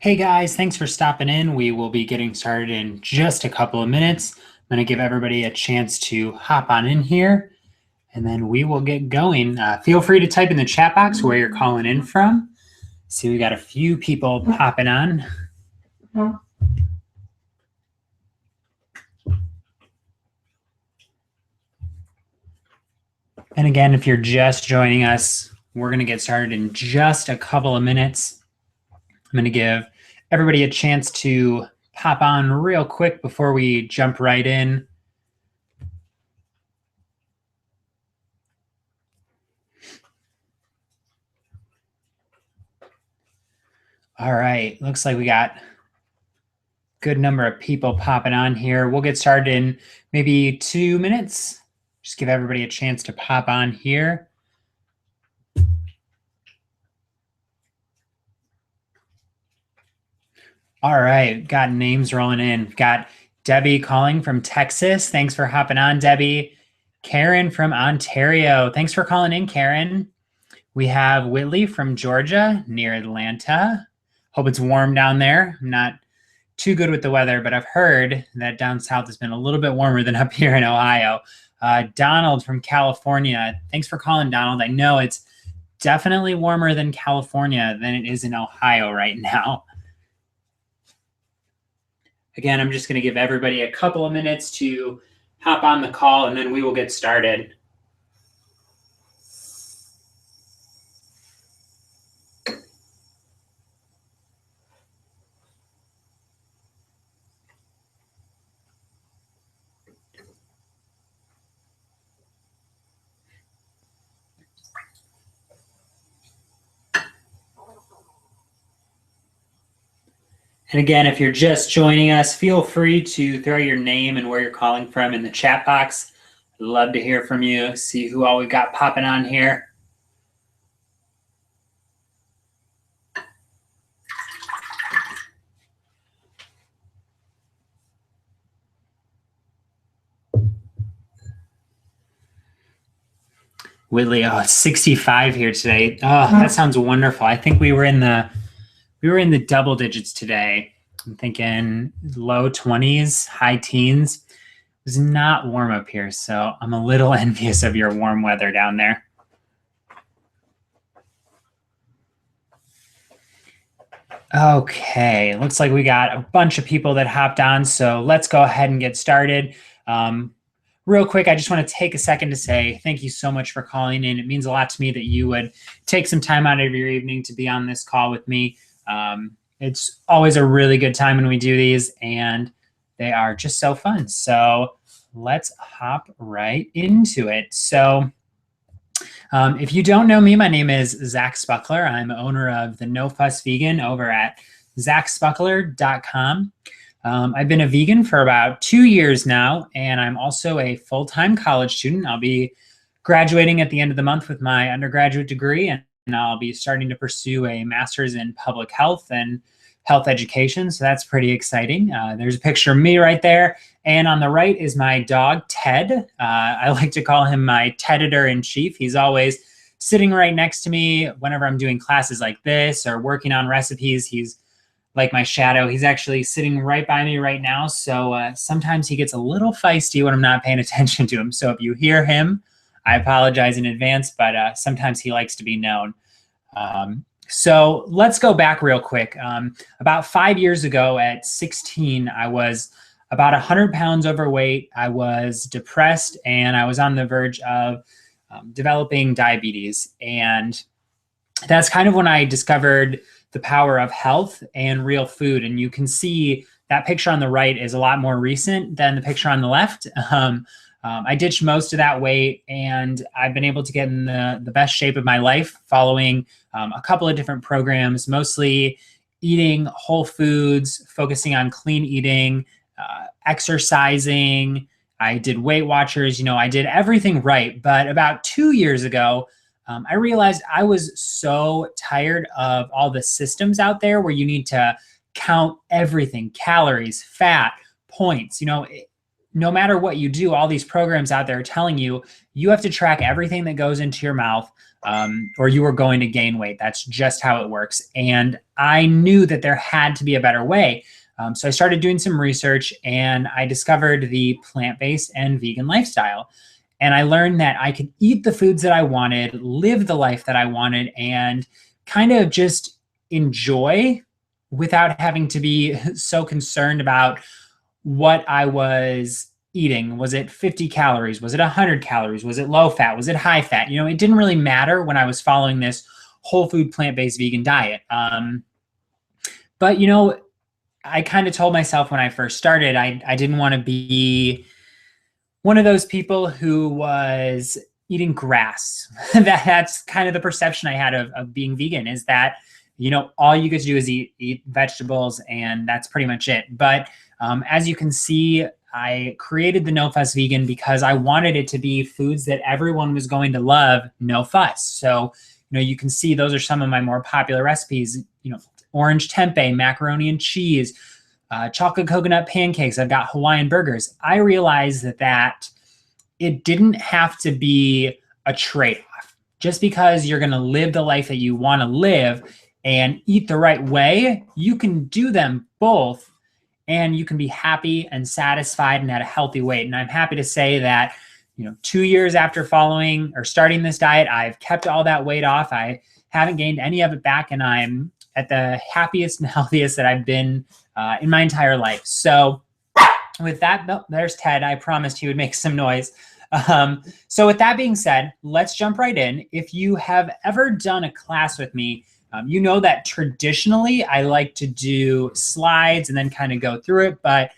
Hey guys, thanks for stopping in. We will be getting started in just a couple of minutes. I'm going to give everybody a chance to hop on in here and then we will get going. Feel free to type in the chat box where you're calling in from. See, we got a few people popping on. And again, if you're just joining us, we're going to get started in just a couple of minutes. I'm going to give everybody a chance to pop on real quick before we jump right in. All right, looks like we got a good number of people popping on here. We'll get started in maybe 2 minutes. Just give everybody a chance to pop on here. All right, got names rolling in. Got Debbie calling from Texas. Thanks for hopping on, Debbie. Karen from Ontario. Thanks for calling in, Karen. We have Whitley from Georgia, near Atlanta. Hope it's warm down there. I'm not too good with the weather, but I've heard that down south has been a little bit warmer than up here in Ohio. Donald from California. Thanks for calling, Donald. I know it's definitely warmer than California than it is in Ohio right now. Again, I'm just going to give everybody a couple of minutes to hop on the call, and then we will get started. And again, if you're just joining us, feel free to throw your name and where you're calling from in the chat box. I'd love to hear from you, see who all we've got popping on here. Whitley, oh, it's 65 here today. Oh, that sounds wonderful. I think we were in the double digits today. I'm thinking low 20s, high teens. It was not warm up here, so I'm a little envious of your warm weather down there. Okay, looks like we got a bunch of people that hopped on, so let's go ahead and get started. Real quick, I just want to take a second to say thank you so much for calling in. It means a lot to me that you would take some time out of your evening to be on this call with me. It's always a really good time when we do these, and they are just so fun. So let's hop right into it. So if you don't know me, my name is Zach Spuckler. I'm owner of the No Fuss Vegan over at zachspuckler.com. I've been a vegan for about 2 years now, and I'm also a full-time college student. I'll be graduating at the end of the month with my undergraduate degree, and I'll be starting to pursue a master's in public health and health education, so that's pretty exciting. There's a picture of me right there, and on the right is my dog, Ted. I like to call him my Ted-editor-in-chief. He's always sitting right next to me whenever I'm doing classes like this or working on recipes. He's like my shadow. He's actually sitting right by me right now, so sometimes he gets a little feisty when I'm not paying attention to him. So if you hear him, I apologize in advance, but sometimes he likes to be known. So let's go back real quick. About 5 years ago at 16, I was about 100 pounds overweight. I was depressed, and I was on the verge of developing diabetes. And that's kind of when I discovered the power of health and real food. And you can see that picture on the right is a lot more recent than the picture on the left. I ditched most of that weight, and I've been able to get in the best shape of my life following a couple of different programs, mostly eating whole foods, focusing on clean eating, exercising. I did Weight Watchers. I did everything right. But about 2 years ago, I realized I was so tired of all the systems out there where you need to count everything: calories, fat, points. no matter what you do, all these programs out there are telling you, you have to track everything that goes into your mouth, or you are going to gain weight. That's just how it works. And I knew that there had to be a better way. So I started doing some research and I discovered the plant-based and vegan lifestyle. And I learned that I could eat the foods that I wanted, live the life that I wanted, and kind of just enjoy without having to be so concerned about what I was eating. Was it 50 calories? Was it 100 calories? Was it low fat? Was it high fat? You know, it didn't really matter when I was following this whole food, plant-based vegan diet. But, you know, I kind of told myself when I first started, I didn't want to be one of those people who was eating grass. That's kind of the perception I had of being vegan, is that, you know, all you get to do is eat vegetables and that's pretty much it. But as you can see, I created the No Fuss Vegan because I wanted it to be foods that everyone was going to love, no fuss. So, you know, you can see those are some of my more popular recipes, you know, orange tempeh, macaroni and cheese, chocolate coconut pancakes. I've got Hawaiian burgers. I realized that it didn't have to be a trade-off. Just because you're going to live the life that you want to live and eat the right way, you can do them both and you can be happy and satisfied and at a healthy weight. And I'm happy to say that, you know, 2 years after following or starting this diet, I've kept all that weight off. I haven't gained any of it back, and I'm at the happiest and healthiest that I've been in my entire life. So with that, oh, there's Ted. I promised he would make some noise. So with that being said, let's jump right in. If you have ever done a class with me, you know that traditionally I like to do slides and then kind of go through it. But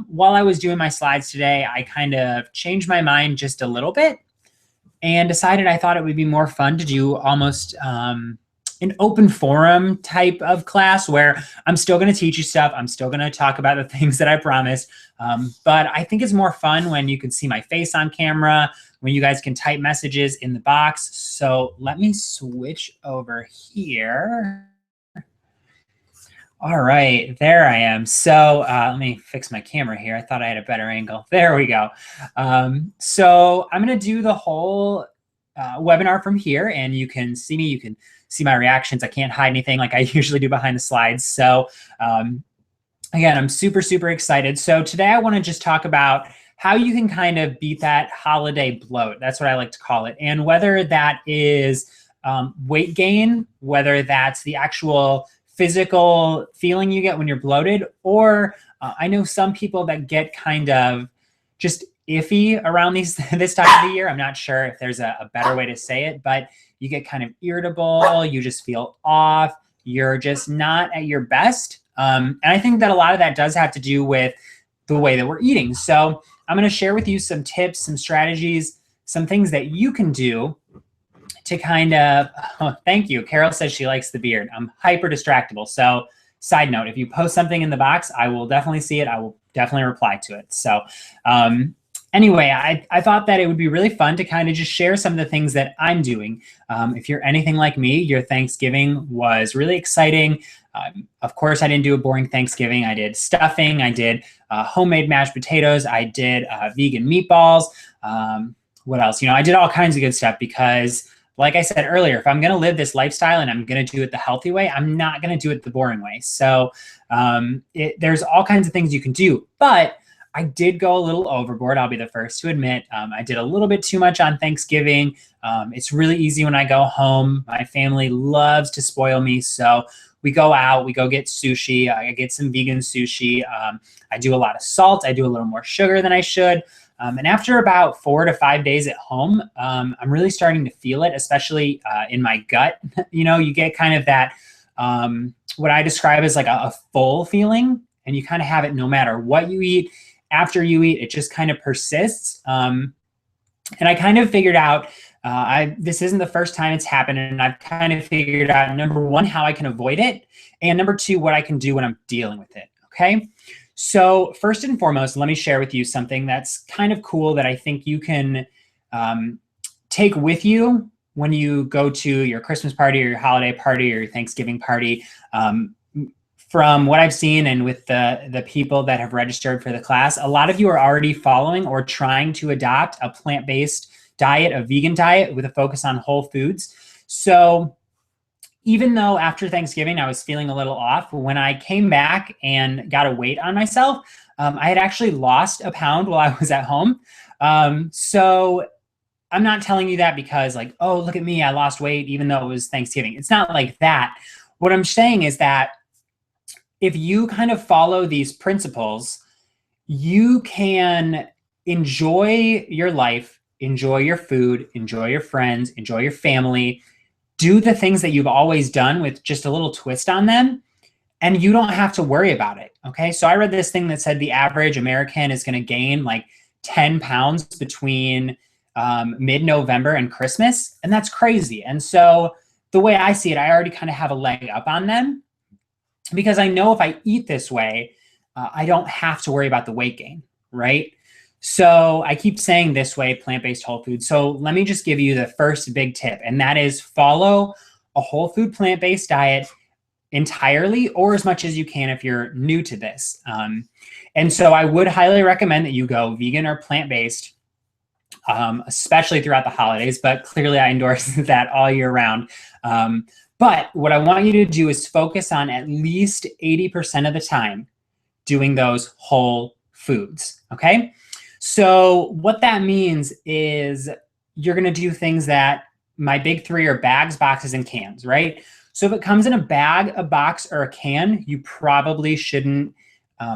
while I was doing my slides today, I kind of changed my mind just a little bit and decided I thought it would be more fun to do almost an open forum type of class where I'm still going to teach you stuff. I'm still going to talk about the things that I promised. But I think it's more fun when you can see my face on camera, when you guys can type messages in the box. So let me switch over here. All right, there I am. So let me fix my camera here. I thought I had a better angle. There we go. So I'm going to do the whole webinar from here, and you can see me. You can see my reactions. I can't hide anything like I usually do behind the slides. So again, I'm super, super excited. So today I want to just talk about how you can kind of beat that holiday bloat. That's what I like to call it. And whether that is weight gain, whether that's the actual physical feeling you get when you're bloated, or I know some people that get kind of just iffy around this time of the year. I'm not sure if there's a better way to say it, but you get kind of irritable, you just feel off, you're just not at your best. And I think that a lot of that does have to do with the way that we're eating. So I'm going to share with you some tips, some strategies, some things that you can do to kind of, oh, thank you. Carol says she likes the beard. I'm hyper distractible. So side note, if you post something in the box, I will definitely see it. I will definitely reply to it. So anyway, I thought that it would be really fun to kind of just share some of the things that I'm doing. If you're anything like me, your Thanksgiving was really exciting. Of course, I didn't do a boring Thanksgiving. I did stuffing. I did homemade mashed potatoes. I did vegan meatballs. What else? You know, I did all kinds of good stuff because, like I said earlier, if I'm going to live this lifestyle and I'm going to do it the healthy way, I'm not going to do it the boring way. So there's all kinds of things you can do. But I did go a little overboard. I'll be the first to admit. I did a little bit too much on Thanksgiving. It's really easy when I go home. My family loves to spoil me. So we go out, we go get sushi. I get some vegan sushi. I do a lot of salt. I do a little more sugar than I should. And after about 4 to 5 days at home, I'm really starting to feel it, especially in my gut. You know, you get kind of that, what I describe as like a full feeling, and you kind of have it no matter what you eat. After you eat, it just kind of persists. And I kind of figured out, this isn't the first time it's happened, and I've kind of figured out, number one, how I can avoid it, and number two, what I can do when I'm dealing with it, okay? So first and foremost, let me share with you something that's kind of cool that I think you can take with you when you go to your Christmas party or your holiday party or your Thanksgiving party. from what I've seen and with the people that have registered for the class, a lot of you are already following or trying to adopt a plant-based diet, a vegan diet with a focus on whole foods. So even though after Thanksgiving I was feeling a little off, when I came back and got a weight on myself, I had actually lost a pound while I was at home. So I'm not telling you that because like, oh, look at me, I lost weight even though it was Thanksgiving. It's not like that. What I'm saying is that if you kind of follow these principles, you can enjoy your life, enjoy your food, enjoy your friends, enjoy your family, do the things that you've always done with just a little twist on them, and you don't have to worry about it. Okay. So I read this thing that said the average American is going to gain like 10 pounds between mid-November and Christmas. And that's crazy. And so the way I see it, I already kind of have a leg up on them because I know if I eat this way, I don't have to worry about the weight gain, right? So I keep saying this way, plant-based whole food. So let me just give you the first big tip, and that is follow a whole food plant-based diet entirely or as much as you can if you're new to this. And so I would highly recommend that you go vegan or plant-based, especially throughout the holidays, but clearly I endorse that all year round. But what I want you to do is focus on at least 80% of the time doing those whole foods, okay? So what that means is you're gonna do things that my big three are bags, boxes, and cans, right? So if it comes in a bag, a box, or a can, you probably shouldn't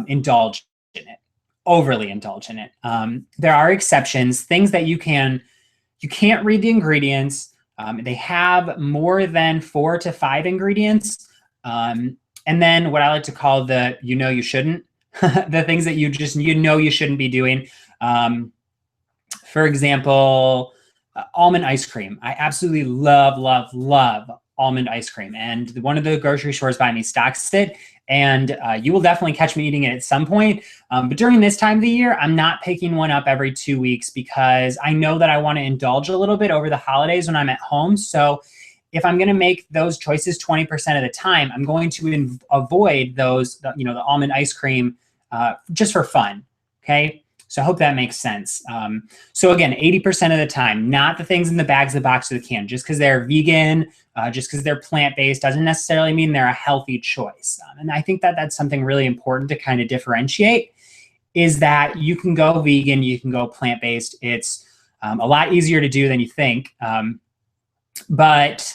indulge in it, overly indulge in it. There are exceptions, things that you can't read the ingredients. They have more than 4 to 5 ingredients. And then what I like to call the you shouldn't, the things that you shouldn't be doing. For example, almond ice cream. I absolutely love, love, love almond ice cream. And one of the grocery stores by me stocks it. And you will definitely catch me eating it at some point. But during this time of the year, I'm not picking one up every 2 weeks because I know that I want to indulge a little bit over the holidays when I'm at home. So if I'm going to make those choices 20% of the time, I'm going to avoid those, the almond ice cream just for fun. Okay. So I hope that makes sense. So again, 80% of the time, not the things in the bags, the box, or the can. Just because they're vegan, just because they're plant-based doesn't necessarily mean they're a healthy choice. And I think that that's something really important to kind of differentiate is that you can go vegan, you can go plant-based. It's a lot easier to do than you think. But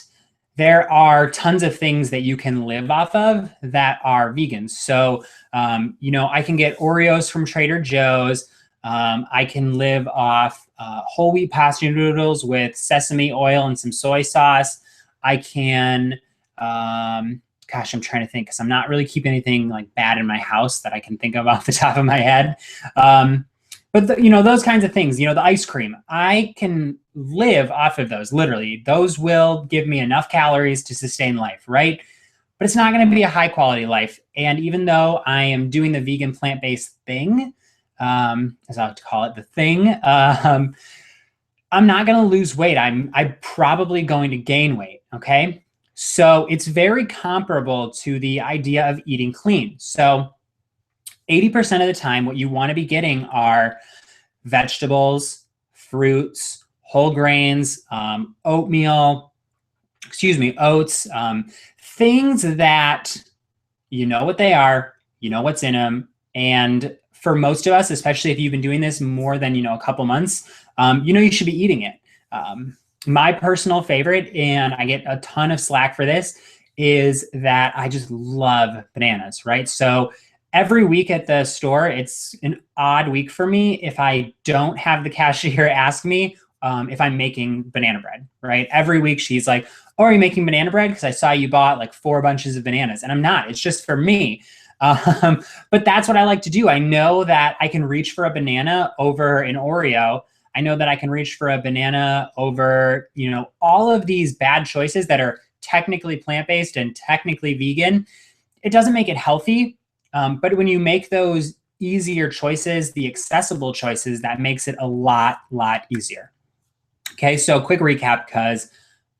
there are tons of things that you can live off of that are vegan. So, I can get Oreos from Trader Joe's. I can live off whole wheat pasta noodles with sesame oil and some soy sauce. I can, I'm trying to think because I'm not really keeping anything like bad in my house that I can think of off the top of my head. But those kinds of things, the ice cream, I can live off of those. Literally, those will give me enough calories to sustain life, right? But it's not going to be a high quality life. And even though I am doing the vegan plant-based thing, as I like to call it, the thing, I'm not going to lose weight. I'm probably going to gain weight. Okay. So it's very comparable to the idea of eating clean. So 80% of the time, what you want to be getting are vegetables, fruits, whole grains, oatmeal, oats, things that you know what they are, you know what's in them. And for most of us, especially if you've been doing this more than, a couple months, you should be eating it. My personal favorite, and I get a ton of slack for this, is that I just love bananas, right? So every week at the store, it's an odd week for me if I don't have the cashier ask me if I'm making banana bread, right? Every week she's like, oh, are you making banana bread? Because I saw you bought like 4 bunches of bananas. And I'm not. It's just for me. But that's what I like to do. I know that I can reach for a banana over an Oreo. I know that I can reach for a banana over, all of these bad choices that are technically plant-based and technically vegan. It doesn't make it healthy. But when you make those easier choices, the accessible choices, that makes it a lot easier. Okay, so quick recap, because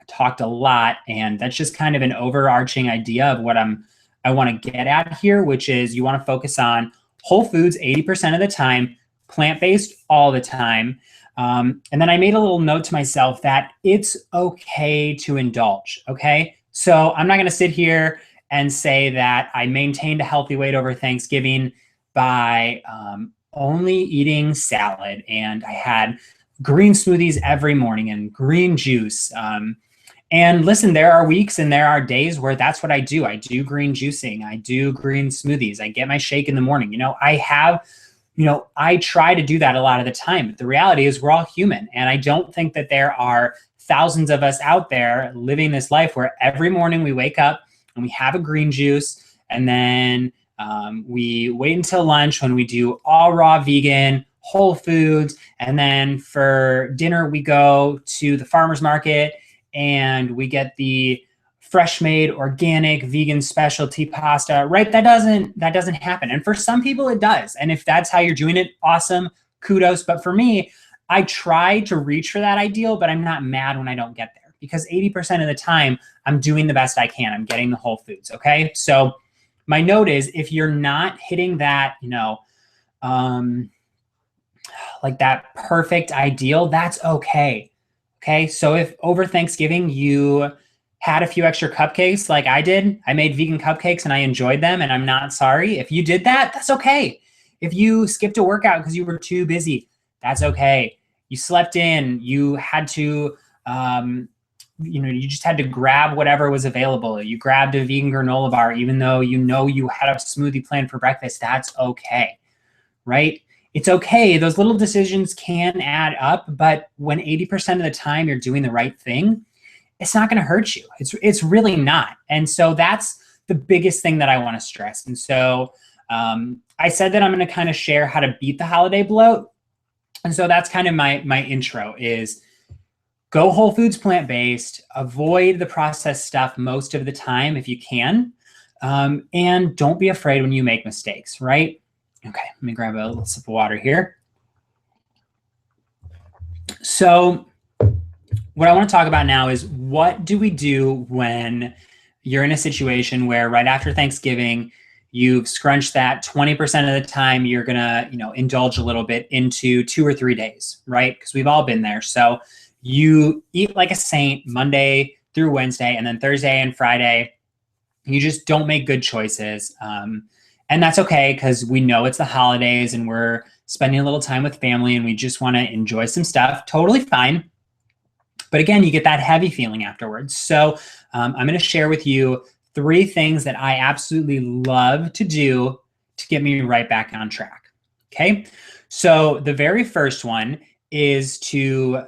I talked a lot, and that's just kind of an overarching idea of what I I want to get at here, which is you want to focus on whole foods 80% of the time, plant-based all the time. And then I made a little note to myself that it's okay to indulge, okay? So I'm not going to sit here and say that I maintained a healthy weight over Thanksgiving by only eating salad, and I had green smoothies every morning and green juice. And listen, there are weeks and there are days where that's what I do. I do green juicing. I do green smoothies. I get my shake in the morning. I try to do that a lot of the time. But the reality is we're all human. And I don't think that there are thousands of us out there living this life where every morning we wake up and we have a green juice, and then we wait until lunch when we do all raw vegan, whole foods. And then for dinner, we go to the farmer's market and we get the fresh made organic vegan specialty pasta, right? That doesn't happen. And for some people it does. And if that's how you're doing it, awesome, kudos. But for me, I try to reach for that ideal, but I'm not mad when I don't get there, because 80% of the time I'm doing the best I can. I'm getting the whole foods. Okay. So my note is, if you're not hitting that, like that perfect ideal, that's okay. Okay. So if over Thanksgiving you had a few extra cupcakes like I did, I made vegan cupcakes and I enjoyed them, and I'm not sorry. If you did that, that's okay. If you skipped a workout because you were too busy, that's okay. You slept in, you had to, you just had to grab whatever was available. You grabbed a vegan granola bar, even though you had a smoothie planned for breakfast, that's okay, right? It's okay. Those little decisions can add up, but when 80% of the time you're doing the right thing, it's not going to hurt you. It's really not. And so that's the biggest thing that I want to stress. And so I said that I'm going to kind of share how to beat the holiday bloat. And so that's kind of my intro is go whole foods, plant-based, avoid the processed stuff most of the time if you can. And don't be afraid when you make mistakes, right? Okay, let me grab a little sip of water here. So what I want to talk about now is, what do we do when you're in a situation where right after Thanksgiving, you've scrunched that 20% of the time you're going to, indulge a little bit into 2 or 3 days, right? Because we've all been there. So you eat like a saint Monday through Wednesday, and then Thursday and Friday, you just don't make good choices. And that's okay, because we know it's the holidays and we're spending a little time with family and we just want to enjoy some stuff. Totally fine. But again, you get that heavy feeling afterwards. So I'm going to share with you 3 things that I absolutely love to do to get me right back on track. Okay. So the very first one is to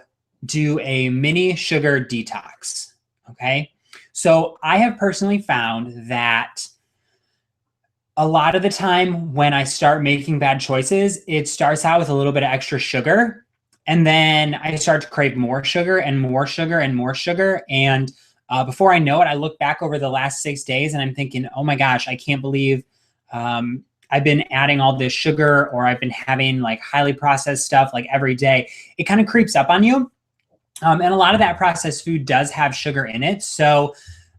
do a mini sugar detox. Okay. So I have personally found that a lot of the time when I start making bad choices, it starts out with a little bit of extra sugar. And then I start to crave more sugar and more sugar and more sugar. And before I know it, I look back over the last 6 days and I'm thinking, oh my gosh, I can't believe I've been adding all this sugar, or I've been having like highly processed stuff like every day. It kind of creeps up on you. And a lot of that processed food does have sugar in it. So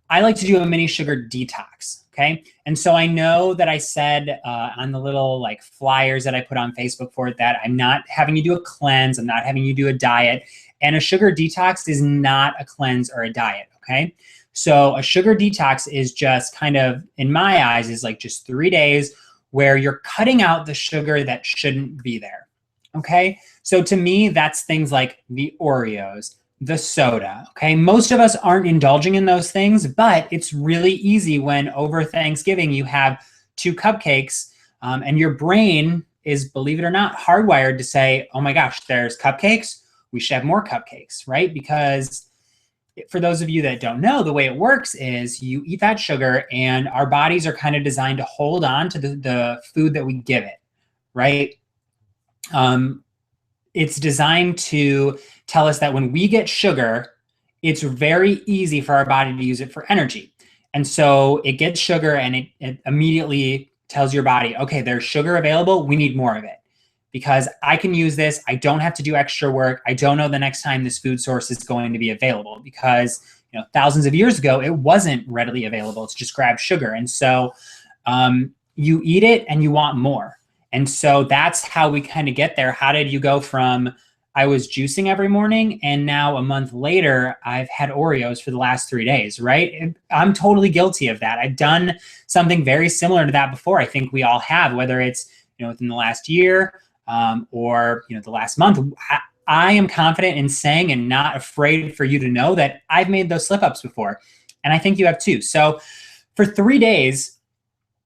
I like to do a mini sugar detox. Okay. And so I know that I said on the little like flyers that I put on Facebook for it, that I'm not having you do a cleanse. I'm not having you do a diet. And a sugar detox is not a cleanse or a diet. Okay. So a sugar detox is just kind of, in my eyes, is like just 3 days where you're cutting out the sugar that shouldn't be there. Okay. So to me, that's things like the Oreos, the soda. Okay. Most of us aren't indulging in those things, but it's really easy when over Thanksgiving you have 2 cupcakes and your brain is, believe it or not, hardwired to say, oh my gosh, there's cupcakes. We should have more cupcakes, right? Because for those of you that don't know, the way it works is you eat that sugar and our bodies are kind of designed to hold on to the food that we give it, right? It's designed to tell us that when we get sugar, it's very easy for our body to use it for energy. And so it gets sugar and it immediately tells your body, okay, there's sugar available. We need more of it because I can use this. I don't have to do extra work. I don't know the next time this food source is going to be available because thousands of years ago, it wasn't readily available to just grab sugar. And so you eat it and you want more. And so that's how we kind of get there. How did you go from I was juicing every morning and now a month later I've had Oreos for the last 3 days, right? And I'm totally guilty of that. I've done something very similar to that before. I think we all have, whether it's, within the last year or, the last month. I am confident in saying and not afraid for you to know that I've made those slip ups before. And I think you have too. So for 3 days,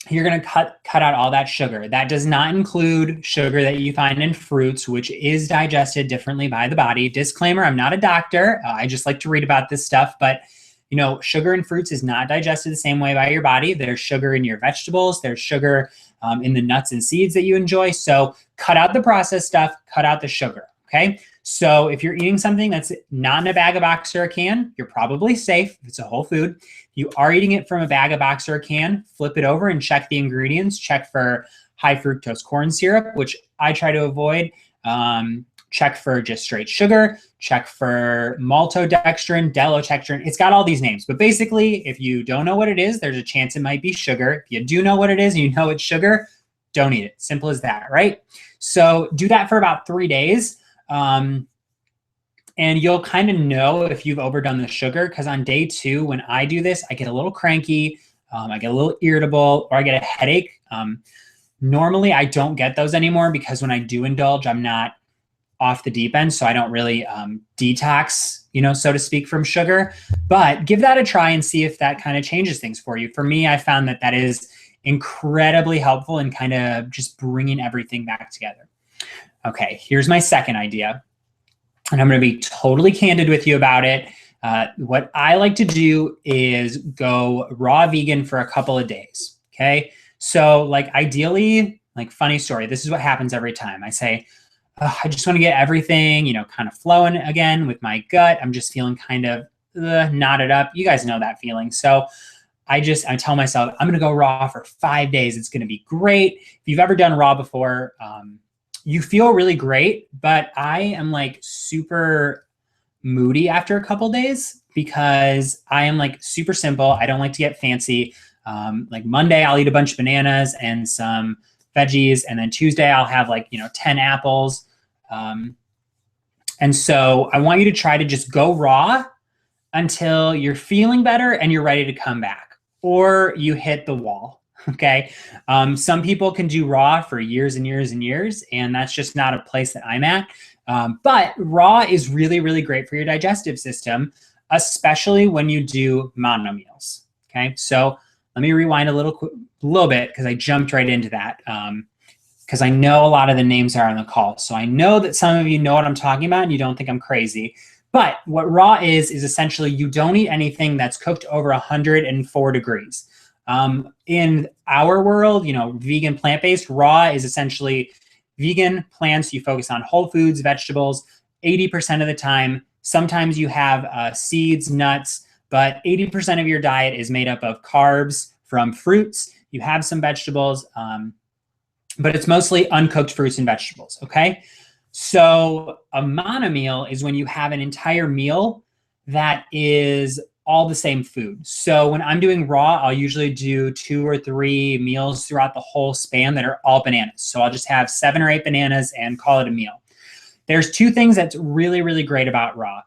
you're going to cut out all that sugar. That does not include sugar that you find in fruits, which is digested differently by the body. Disclaimer, I'm not a doctor. I just like to read about this stuff. But, sugar in fruits is not digested the same way by your body. There's sugar in your vegetables. There's sugar in the nuts and seeds that you enjoy. So cut out the processed stuff. Cut out the sugar. Okay. So if you're eating something that's not in a bag, a box, or a can, you're probably safe. If it's a whole food, you are eating it from a bag, a box, or a can, flip it over and check the ingredients. Check for high fructose corn syrup, which I try to avoid. Check for just straight sugar. Check for maltodextrin, delotextrin. It's got all these names. But basically, if you don't know what it is, there's a chance it might be sugar. If you do know what it is and you know it's sugar, don't eat it. Simple as that, right? So do that for about 3 days. And you'll kind of know if you've overdone the sugar, because on day 2, when I do this, I get a little cranky, I get a little irritable, or I get a headache. Normally, I don't get those anymore because when I do indulge, I'm not off the deep end, so I don't really detox, so to speak, from sugar. But give that a try and see if that kind of changes things for you. For me, I found that is incredibly helpful in kind of just bringing everything back together. Okay, here's my second idea. And I'm going to be totally candid with you about it. What I like to do is go raw vegan for a couple of days. Okay. So ideally, funny story, this is what happens every time. I say, oh, I just want to get everything, kind of flowing again with my gut. I'm just feeling kind of knotted up. You guys know that feeling. So I tell myself, I'm going to go raw for 5 days. It's going to be great. If you've ever done raw before, you feel really great, but I am super moody after a couple days because I am super simple. I don't like to get fancy. Monday, I'll eat a bunch of bananas and some veggies. And then Tuesday, I'll have 10 apples. And so I want you to try to just go raw until you're feeling better and you're ready to come back, or you hit the wall. Okay. Some people can do raw for years and years and years, and that's just not a place that I'm at. But raw is really, really great for your digestive system, especially when you do mono meals. Okay. So let me rewind a little bit because I jumped right into that. Because I know a lot of the names are on the call. So I know that some of you know what I'm talking about and you don't think I'm crazy. But what raw is essentially you don't eat anything that's cooked over 104 degrees. In our world, vegan plant-based, raw is essentially vegan plants. You focus on whole foods, vegetables, 80% of the time. Sometimes you have seeds, nuts, but 80% of your diet is made up of carbs from fruits. You have some vegetables, but it's mostly uncooked fruits and vegetables, okay? So a mono meal is when you have an entire meal that is all the same food. So when I'm doing raw, I'll usually do 2 or 3 meals throughout the whole span that are all bananas. So I'll just have 7 or 8 bananas and call it a meal. There's 2 things that's really, really great about raw.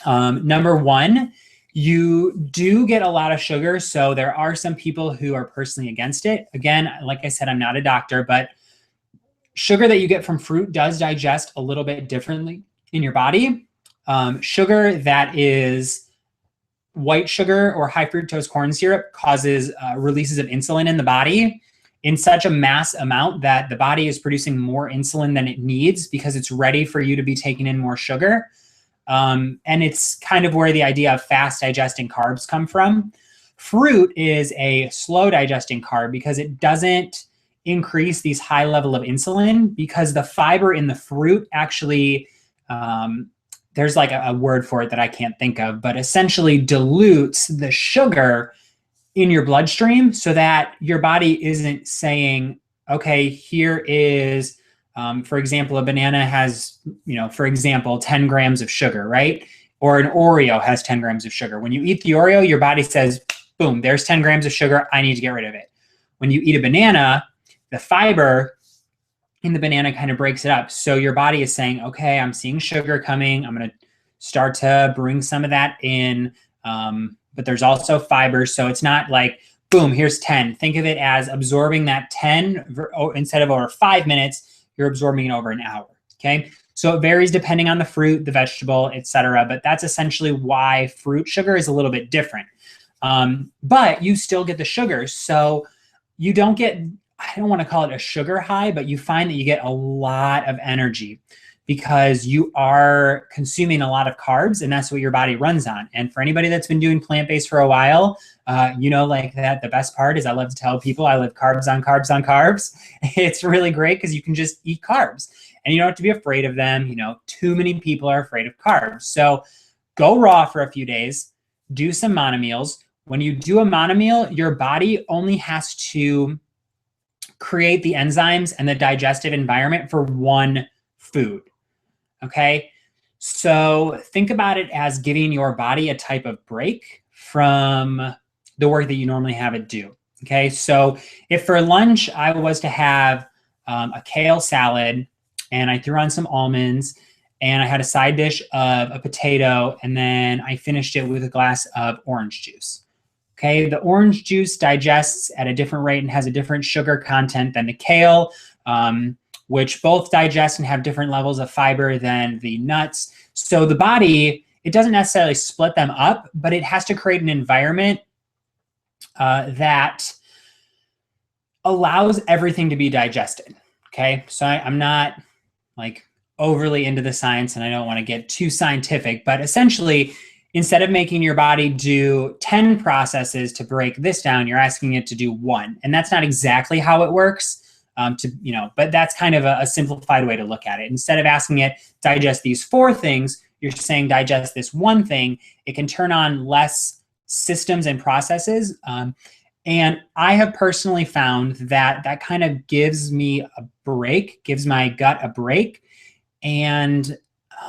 Number 1, you do get a lot of sugar. So there are some people who are personally against it. Again, like I said, I'm not a doctor, but sugar that you get from fruit does digest a little bit differently in your body. Sugar that is white sugar or high fructose corn syrup causes releases of insulin in the body in such a mass amount that the body is producing more insulin than it needs because it's ready for you to be taking in more sugar. And it's kind of where the idea of fast digesting carbs come from. Fruit is a slow digesting carb because it doesn't increase these high level of insulin because the fiber in the fruit actually there's a word for it that I can't think of, but essentially dilutes the sugar in your bloodstream so that your body isn't saying, okay, here is, for example, a banana has, for example, 10 grams of sugar, right? Or an Oreo has 10 grams of sugar. When you eat the Oreo, your body says, boom, there's 10 grams of sugar. I need to get rid of it. when you eat a banana, the fiber in the banana kind of breaks it up. So your body is saying, okay, I'm seeing sugar coming. I'm going to start to bring some of that in. But there's also fiber. So it's not like, boom, here's 10. Think of it as absorbing that 10 instead of over 5 minutes, you're absorbing it over an hour. Okay. So it varies depending on the fruit, the vegetable, etc. But that's essentially why fruit sugar is a little bit different. But you still get the sugar. So you don't get, I don't want to call it a sugar high, but you find that you get a lot of energy because you are consuming a lot of carbs, and that's what your body runs on. And for anybody that's been doing plant-based for a while, you know, like that, the best part is I love to tell people I live carbs on carbs on carbs. It's really great because you can just eat carbs and you don't have to be afraid of them. You know, too many people are afraid of carbs. So go raw for a few days, do some monomeals. When you do a monomeal, your body only has to create the enzymes and the digestive environment for one food. Okay, so think about it as giving your body a type of break from the work that you normally have it do. Okay, so if for lunch I was to have a kale salad and I threw on some almonds and I had a side dish of a potato and then I finished it with a glass of orange juice. Okay, the orange juice digests at a different rate and has a different sugar content than the kale, which both digest and have different levels of fiber than the nuts. So the body, it doesn't necessarily split them up, but it has to create an environment that allows everything to be digested. Okay, so I'm not like overly into the science and I don't want to get too scientific, but essentially, instead of making your body do 10 processes to break this down, you're asking it to do 1. And that's not exactly how it works, but that's kind of a simplified way to look at it. Instead of asking it, digest these 4 things, you're saying digest this 1 thing. It can turn on less systems and processes. And I have personally found that that kind of gives me a break, gives my gut a break. And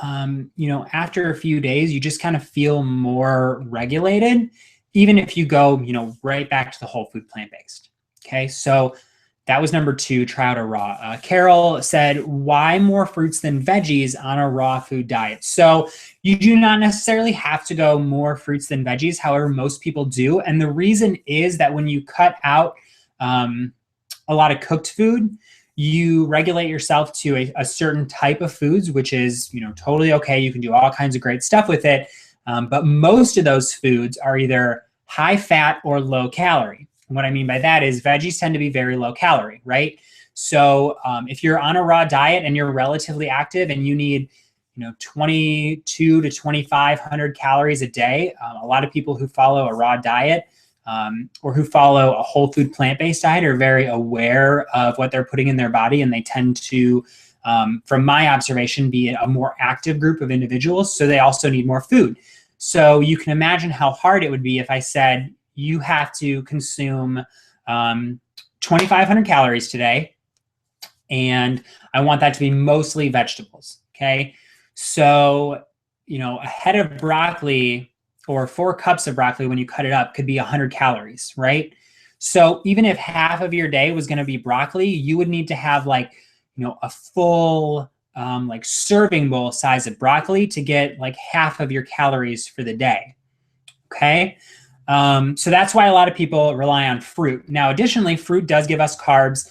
after a few days, you just kind of feel more regulated, even if you go, right back to the whole food plant-based. Okay, so that was number 2, try out a raw. Carol said, why more fruits than veggies on a raw food diet? So you do not necessarily have to go more fruits than veggies. However, most people do. And the reason is that when you cut out a lot of cooked food, you regulate yourself to a certain type of foods, which is, totally okay. You can do all kinds of great stuff with it. But most of those foods are either high fat or low calorie. And what I mean by that is veggies tend to be very low calorie, right? So if you're on a raw diet and you're relatively active and you need, 22 to 2,500 calories a day, a lot of people who follow a raw diet or who follow a whole food plant-based diet are very aware of what they're putting in their body, and they tend to, from my observation, be a more active group of individuals. So they also need more food. So you can imagine how hard it would be if I said you have to consume 2,500 calories today, and I want that to be mostly vegetables. Okay, so a head of broccoli or 4 cups of broccoli when you cut it up could be 100 calories, right? So even if half of your day was going to be broccoli, you would need to have a full serving bowl size of broccoli to get half of your calories for the day. Okay. So that's why a lot of people rely on fruit. Now, additionally, fruit does give us carbs,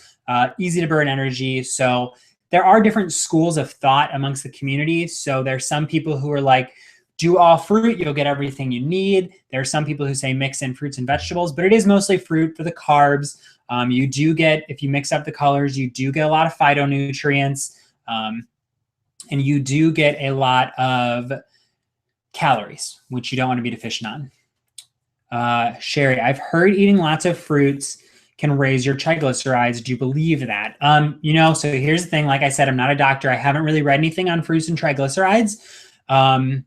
easy to burn energy. So there are different schools of thought amongst the community. So there's some people who are like, do all fruit, you'll get everything you need. There are some people who say mix in fruits and vegetables, but it is mostly fruit for the carbs. You do get, if you mix up the colors, you do get a lot of phytonutrients, and you do get a lot of calories, which you don't want to be deficient on. Sherry, I've heard eating lots of fruits can raise your triglycerides. Do you believe that? So here's the thing. Like I said, I'm not a doctor. I haven't really read anything on fruits and triglycerides.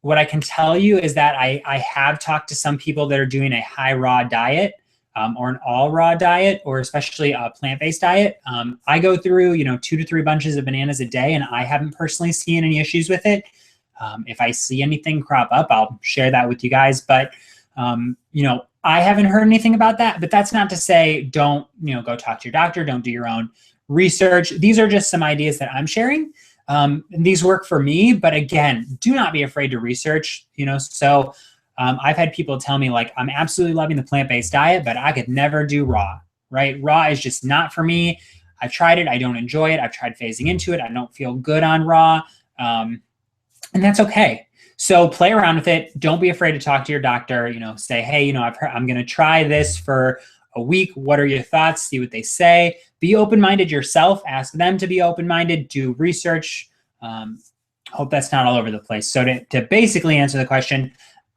What I can tell you is that I have talked to some people that are doing a high raw diet or an all raw diet, or especially a plant-based diet. I go through, 2 to 3 bunches of bananas a day, and I haven't personally seen any issues with it. If I see anything crop up, I'll share that with you guys. But, I haven't heard anything about that, but that's not to say don't, go talk to your doctor, don't do your own research. These are just some ideas that I'm sharing. And these work for me, but again, do not be afraid to research, so I've had people tell me like, I'm absolutely loving the plant-based diet, but I could never do raw, right? Raw is just not for me. I've tried it. I don't enjoy it. I've tried phasing into it. I don't feel good on raw. And that's okay. So play around with it. Don't be afraid to talk to your doctor, say, hey, I'm going to try this for a week. What are your thoughts? See what they say. Be open-minded yourself. Ask them to be open-minded. Do research. Hope that's not all over the place. So to basically answer the question,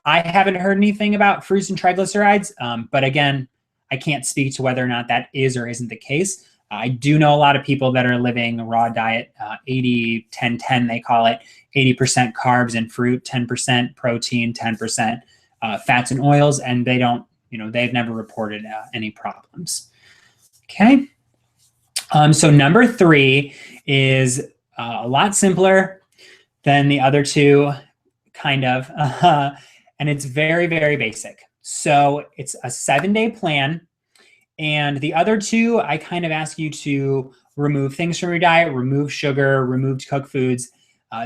I haven't heard anything about fruits and triglycerides, but again, I can't speak to whether or not that is or isn't the case. I do know a lot of people that are living a raw diet, 80-10-10, they call it, 80% carbs and fruit, 10% protein, 10% fats and oils, and they don't, they've never reported any problems. Okay. So number 3 is a lot simpler than the other two, kind of, and it's very, very basic. So it's a 7-day plan. And the other two, I kind of ask you to remove things from your diet, remove sugar, remove cooked foods.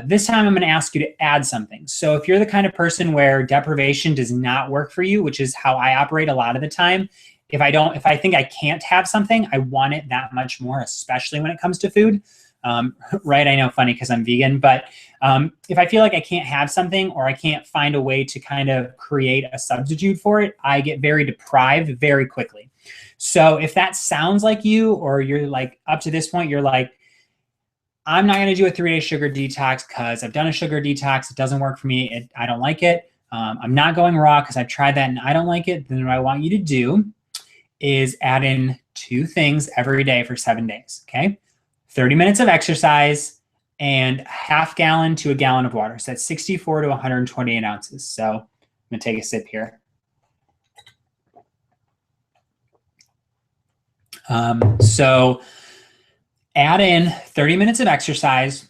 This time I'm going to ask you to add something. So if you're the kind of person where deprivation does not work for you, which is how I operate a lot of the time, if I think I can't have something, I want it that much more, especially when it comes to food. Right? I know, funny because I'm vegan, but if I feel like I can't have something or I can't find a way to kind of create a substitute for it, I get very deprived very quickly. So if that sounds like you, or you're like, up to this point, you're like, I'm not going to do a 3-day sugar detox because I've done a sugar detox. It doesn't work for me. I don't like it. I'm not going raw because I've tried that and I don't like it. Then what I want you to do is add in 2 things every day for 7 days. Okay. 30 minutes of exercise and ½ gallon to 1 gallon of water. So that's 64 to 128 ounces. So I'm going to take a sip here. So add in 30 minutes of exercise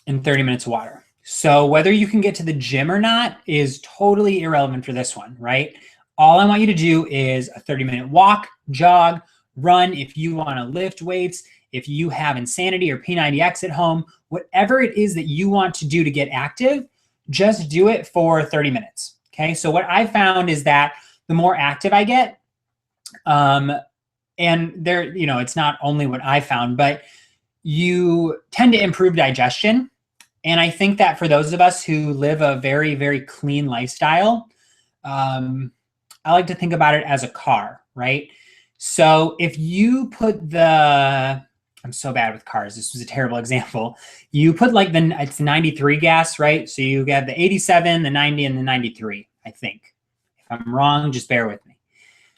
and 30 minutes of water. So whether you can get to the gym or not is totally irrelevant for this one, right? All I want you to do is a 30-minute walk, jog, run. If you want to lift weights, if you have Insanity or P90X at home, whatever it is that you want to do to get active, just do it for 30 minutes. Okay. So what I found is that the more active I get, and there, it's not only what I found, but you tend to improve digestion. And I think that for those of us who live a very, very clean lifestyle, I like to think about it as a car, right? So if you put I'm so bad with cars. This was a terrible example. You put like it's 93 gas, right? So you get the 87, the 90, and the 93, I think. If I'm wrong, just bear with me.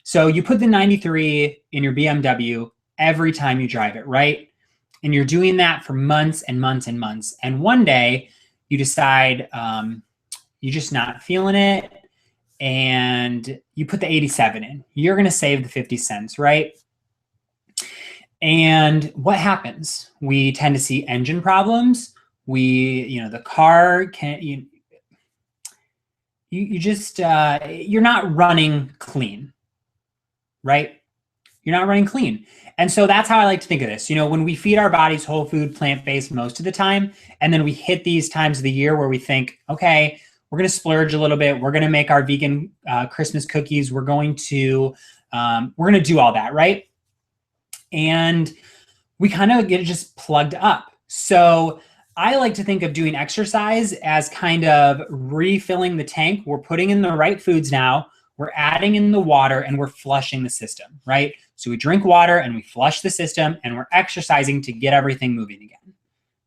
So you put the 93 in your BMW every time you drive it, right? And you're doing that for months and months and months. And one day you decide you're just not feeling it and you put the 87 in. You're going to save the 50 cents, right? And what happens? We tend to see engine problems. The car can't, you're not running clean. Right? You're not running clean. And so that's how I like to think of this. When we feed our bodies whole food, plant-based most of the time, and then we hit these times of the year where we think, okay, we're going to splurge a little bit. We're going to make our vegan Christmas cookies. We're going to do all that, right? And we kind of get just plugged up. So I like to think of doing exercise as kind of refilling the tank. We're putting in the right foods now. We're adding in the water and we're flushing the system, right? So we drink water and we flush the system and we're exercising to get everything moving again.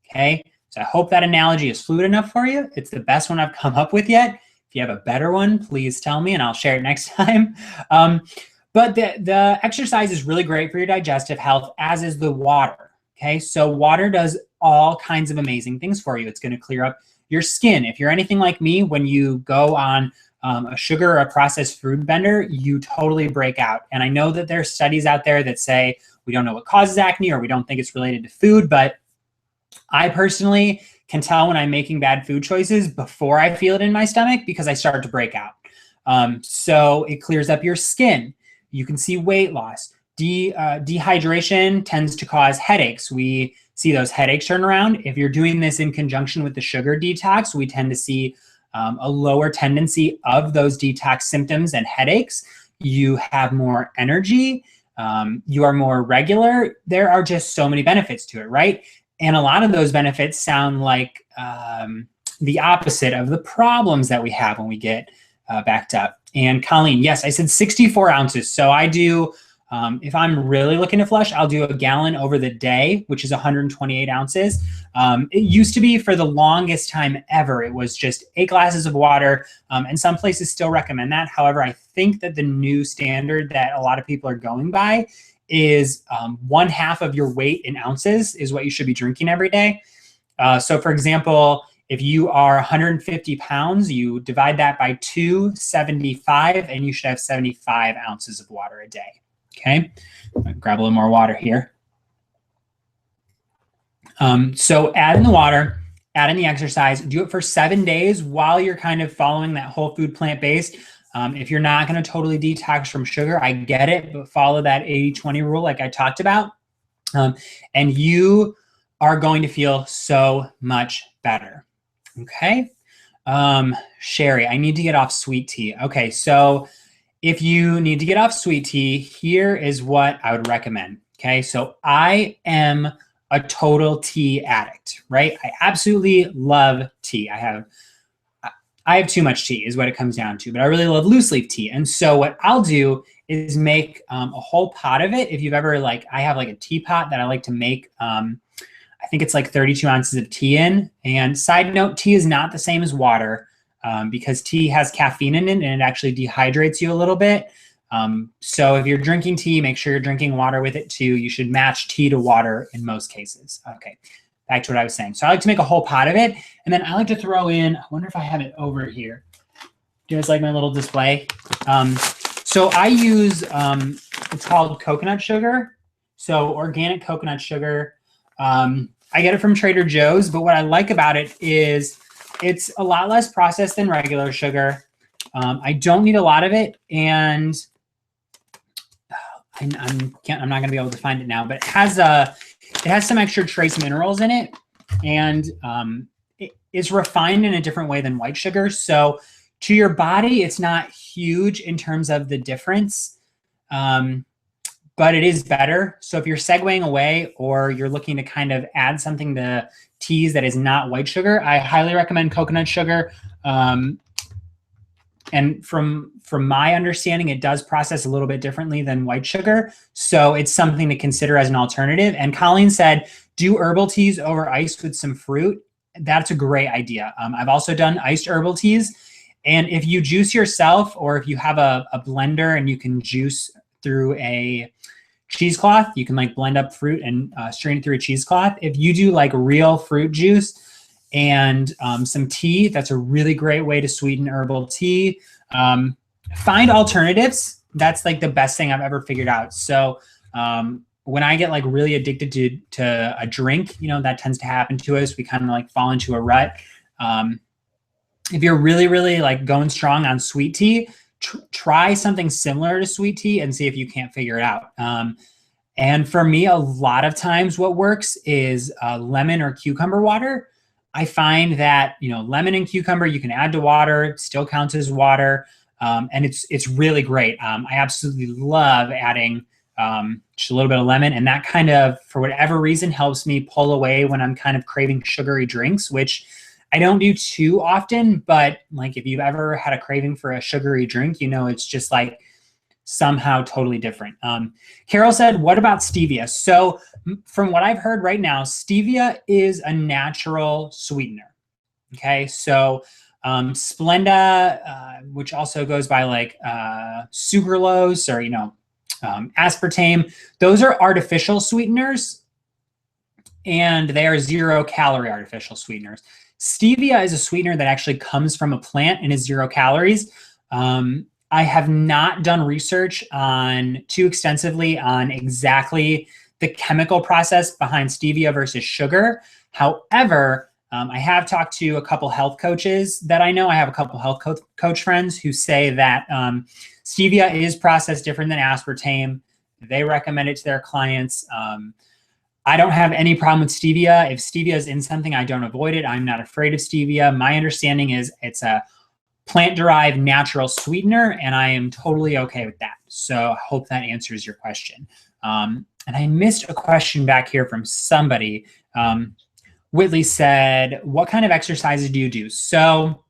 Okay. So I hope that analogy is fluid enough for you. It's the best one I've come up with yet. If you have a better one, please tell me and I'll share it next time. But the exercise is really great for your digestive health, as is the water. Okay. So water does all kinds of amazing things for you. It's going to clear up your skin. If you're anything like me, when you go on a sugar or a processed food bender, you totally break out. And I know that there are studies out there that say we don't know what causes acne or we don't think it's related to food, but I personally can tell when I'm making bad food choices before I feel it in my stomach because I start to break out. So it clears up your skin. You can see weight loss. Dehydration tends to cause headaches. We see those headaches turn around. If you're doing this in conjunction with the sugar detox, we tend to see a lower tendency of those detox symptoms and headaches. You have more energy. You are more regular. There are just so many benefits to it, right? And a lot of those benefits sound like the opposite of the problems that we have when we get backed up. And Colleen, yes, I said 64 ounces. So I do, if I'm really looking to flush, I'll do a gallon over the day, which is 128 ounces. It used to be for the longest time ever, it was just 8 glasses of water. And some places still recommend that. However, I think that the new standard that a lot of people are going by is 1/2 of your weight in ounces is what you should be drinking every day. So for example, if you are 150 pounds, you divide that by 275, and you should have 75 ounces of water a day. Okay, grab a little more water here. So add in the water, add in the exercise, do it for 7 days while you're kind of following that whole food plant-based. If you're not going to totally detox from sugar, I get it, but follow that 80-20 rule like I talked about. And you are going to feel so much better. Okay. Sherry, I need to get off sweet tea. Okay. So if you need to get off sweet tea, here is what I would recommend. Okay. So I am a total tea addict, right? I absolutely love tea. I have too much tea is what it comes down to, but I really love loose leaf tea. And so what I'll do is make a whole pot of it. If you've ever I have a teapot that I like to make, I think it's 32 ounces of tea in. And side note, tea is not the same as water because tea has caffeine in it and it actually dehydrates you a little bit. So if you're drinking tea, make sure you're drinking water with it too. You should match tea to water in most cases. Okay, back to what I was saying. So I like to make a whole pot of it. And then I like to throw in, I wonder if I have it over here. Do you guys like my little display? So I use, it's called coconut sugar. So organic coconut sugar. I get it from Trader Joe's, but what I like about it is it's a lot less processed than regular sugar. I don't need a lot of it, and I'm not going to be able to find it now, but it has some extra trace minerals in it, and it is refined in a different way than white sugar. So to your body, it's not huge in terms of the difference. But it is better. So if you're segueing away or you're looking to kind of add something to teas that is not white sugar, I highly recommend coconut sugar. And from my understanding, it does process a little bit differently than white sugar. So it's something to consider as an alternative. And Colleen said, do herbal teas over ice with some fruit. That's a great idea. I've also done iced herbal teas. And if you juice yourself, or if you have a blender and you can juice through a cheesecloth, you can blend up fruit and strain it through a cheesecloth. If you do real fruit juice and some tea, that's a really great way to sweeten herbal tea. Find alternatives. That's the best thing I've ever figured out. So when I get really addicted to a drink, that tends to happen to us. We kind of fall into a rut. If you're really, really going strong on sweet tea, try something similar to sweet tea and see if you can't figure it out. And for me, a lot of times what works is lemon or cucumber water. I find that, lemon and cucumber, you can add to water, it still counts as water. And it's really great. I absolutely love adding just a little bit of lemon, and that kind of, for whatever reason, helps me pull away when I'm kind of craving sugary drinks, which I don't do too often, but if you've ever had a craving for a sugary drink, it's just somehow totally different. Carol said, what about stevia? So from what I've heard right now, stevia is a natural sweetener. Okay. So Splenda, which also goes by sucralose or, aspartame, those are artificial sweeteners, and they are 0-calorie artificial sweeteners. Stevia is a sweetener that actually comes from a plant and is 0 calories. I have not done research too extensively on exactly the chemical process behind stevia versus sugar. However, I have talked to a couple health coaches that I know. I have a couple health coach friends who say that stevia is processed different than aspartame. They recommend it to their clients. I don't have any problem with stevia. If stevia is in something, I don't avoid it. I'm not afraid of stevia. My understanding is it's a plant-derived natural sweetener, and I am totally okay with that. So I hope that answers your question. And I missed a question back here from somebody. Whitley said, what kind of exercises do you do? So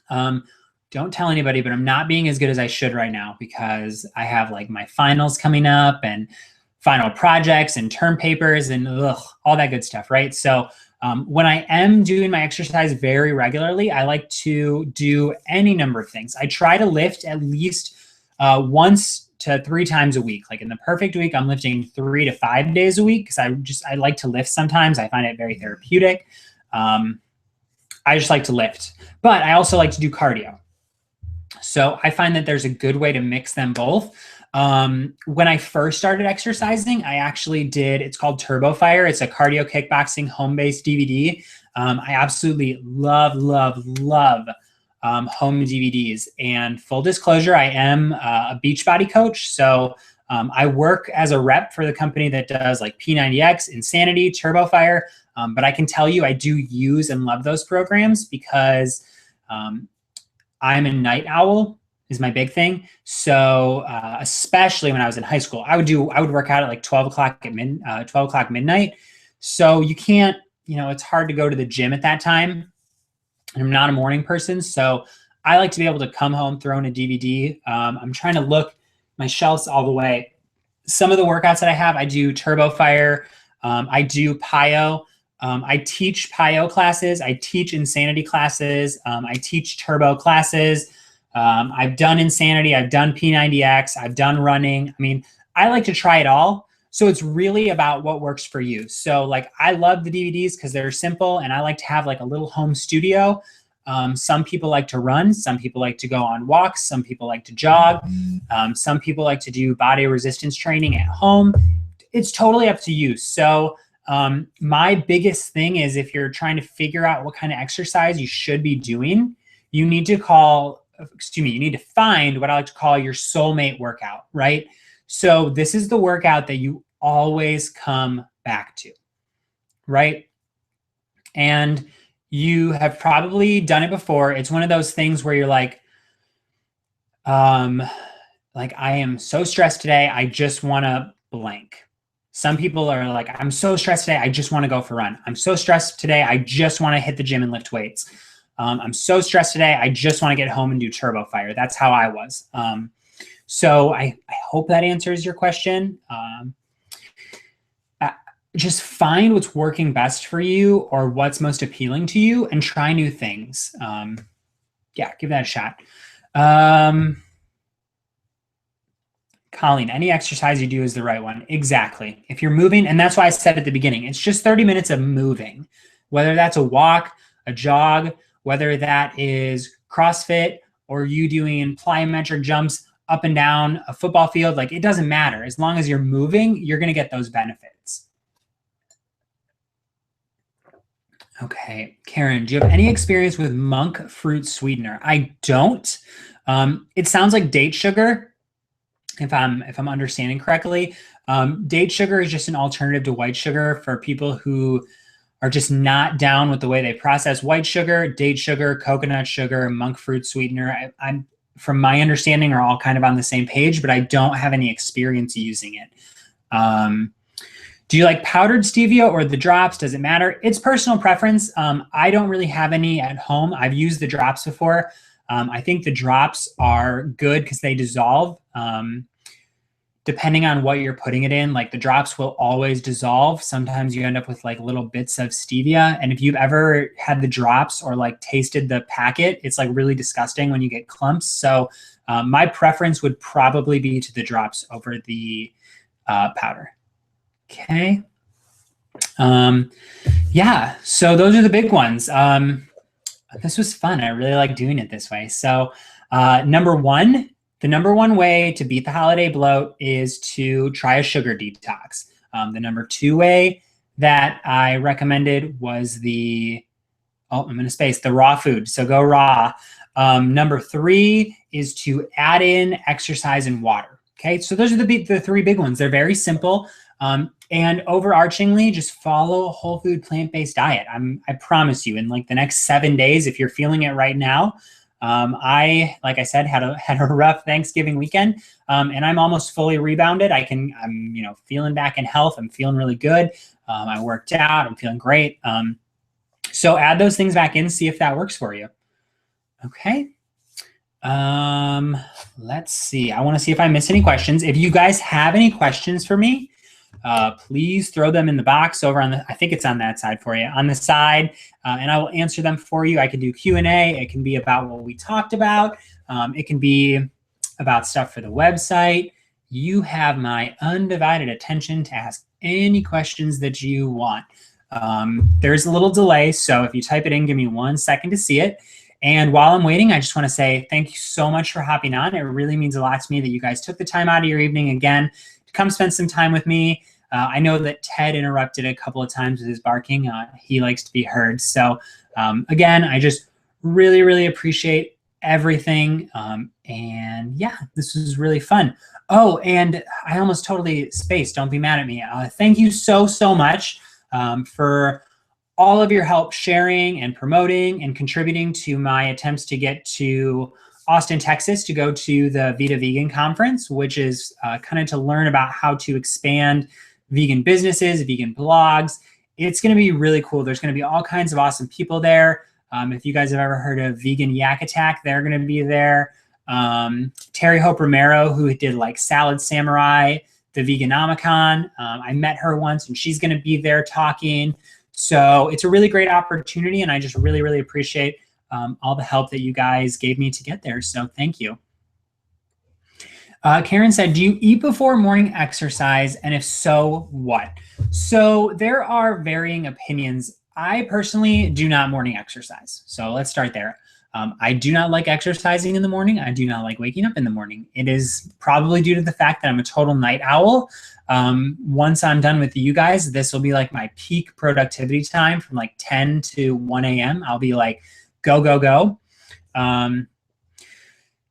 don't tell anybody, but I'm not being as good as I should right now because I have like my finals coming up and final projects and term papers and all that good stuff, right? So when I am doing my exercise very regularly, I like to do any number of things. I try to lift at least once to 3 times a week. Like in the perfect week, I'm lifting 3 to 5 days a week because I like to lift sometimes. I find it very therapeutic. I just like to lift, but I also like to do cardio. So I find that there's a good way to mix them both. When I first started exercising, I actually did, it's called Turbo Fire. It's a cardio kickboxing home-based DVD. I absolutely love home DVDs. And full disclosure, I am a Beachbody coach. So I work as a rep for the company that does like P90X, Insanity, Turbo Fire. But I can tell you, I do use and love those programs because I'm a night owl is my big thing. So especially when I was in high school, I would work out at like 12 o'clock midnight. So you can't, it's hard to go to the gym at that time. And I'm not a morning person. So I like to be able to come home, throw in a DVD. I'm trying to look my shelves all the way. Some of the workouts that I have, I do Turbo Fire. I do PiYo. I teach PiYo classes. I teach Insanity classes. I teach Turbo classes. I've done Insanity. I've done P90X. I've done running. I mean, I like to try it all. So it's really about what works for you. So like, I love the DVDs because they're simple and I like to have like a little home studio. Some people like to run. Some people like to go on walks. Some people like to jog. Some people like to do body resistance training at home. It's totally up to you. So my biggest thing is if you're trying to figure out what kind of exercise you should be doing, you need to find what I like to call your soulmate workout, right? So this is the workout that you always come back to, right? And you have probably done it before. It's one of those things where you're like I am so stressed today. I just want to blank. Some people are like, I'm so stressed today. I just want to go for a run. I'm so stressed today. I just want to hit the gym and lift weights. I'm so stressed today. I just want to get home and do Turbo Fire. That's how I was. So I hope that answers your question. Just find what's working best for you or what's most appealing to you and try new things. Yeah, give that a shot. Colleen, any exercise you do is the right one. Exactly. If you're moving, and that's why I said at the beginning, it's just 30 minutes of moving, whether that's a walk, a jog, whether that is CrossFit or you doing plyometric jumps up and down a football field, like it doesn't matter. As long as you're moving, you're going to get those benefits. Okay, Karen, do you have any experience with monk fruit sweetener? I don't. It sounds like date sugar, if I'm understanding correctly. Date sugar is just an alternative to white sugar for people who are just not down with the way they process white sugar. Date sugar, coconut sugar, monk fruit sweetener, I'm from my understanding are all kind of on the same page, but I don't have any experience using it. Do you like powdered stevia or the drops? Does it matter? It's personal preference. I don't really have any at home. I've used the drops before. I think the drops are good because they dissolve. Depending on what you're putting it in, like the drops will always dissolve. Sometimes you end up with like little bits of stevia. And if you've ever had the drops or like tasted the packet, it's like really disgusting when you get clumps. So my preference would probably be to the drops over the powder. Okay. Yeah, so those are the big ones. This was fun. I really like doing it this way. So the number one way to beat the holiday bloat is to try a sugar detox. The number 2 way that I recommended was the oh, I'm going to space the raw food. So go raw. Number 3 is to add in exercise and water. Okay, so those are the 3 big ones. They're very simple. And overarchingly, just follow a whole food plant-based diet. I promise you, in like the next 7 days, if you're feeling it right now, like I said, had a rough Thanksgiving weekend, and I'm almost fully rebounded. I'm feeling back in health. I'm feeling really good. I worked out. I'm feeling great. So add those things back in, see if that works for you. Okay. Let's see. I want to see if I missed any questions. If you guys have any questions for me, please throw them in the box over on I think it's on that side for you, on the side, and I will answer them for you. I can do Q&A. It can be about what we talked about. It can be about stuff for the website. You have my undivided attention to ask any questions that you want. There's a little delay, so if you type it in, give me 1 second to see it. And while I'm waiting, I just want to say thank you so much for hopping on. It really means a lot to me that you guys took the time out of your evening again to come spend some time with me. I know that Ted interrupted a couple of times with his barking. He likes to be heard. So again, I just really, really appreciate everything. And yeah, this was really fun. Oh, and I almost totally spaced. Don't be mad at me. Thank you so, so much for all of your help sharing and promoting and contributing to my attempts to get to Austin, Texas, to go to the Vita Vegan Conference, which is kind of to learn about how to expand vegan businesses, vegan blogs. It's going to be really cool. There's going to be all kinds of awesome people there. If you guys have ever heard of Vegan Yak Attack, they're going to be there. Terry Hope Romero, who did like Salad Samurai, the Veganomicon. I met her once, and she's going to be there talking. So it's a really great opportunity, and I just really, really appreciate all the help that you guys gave me to get there. So thank you. Karen said, do you eat before morning exercise? And if so, what? So there are varying opinions. I personally do not morning exercise. So let's start there. I do not like exercising in the morning. I do not like waking up in the morning. It is probably due to the fact that I'm a total night owl. Once I'm done with you guys, this will be like my peak productivity time from like 10 to 1 a.m. I'll be like, go, go, go.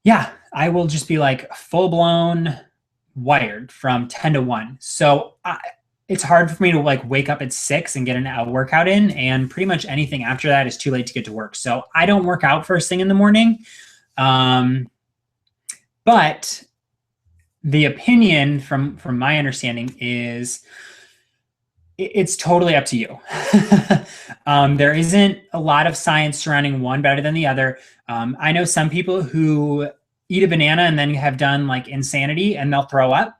Yeah, I will just be like full blown wired from 10 to 1. So it's hard for me to like wake up at 6 and get a workout in, and pretty much anything after that is too late to get to work. So I don't work out first thing in the morning. But the opinion from my understanding is it's totally up to you. There isn't a lot of science surrounding one better than the other. I know some people who eat a banana and then have done like insanity and they'll throw up.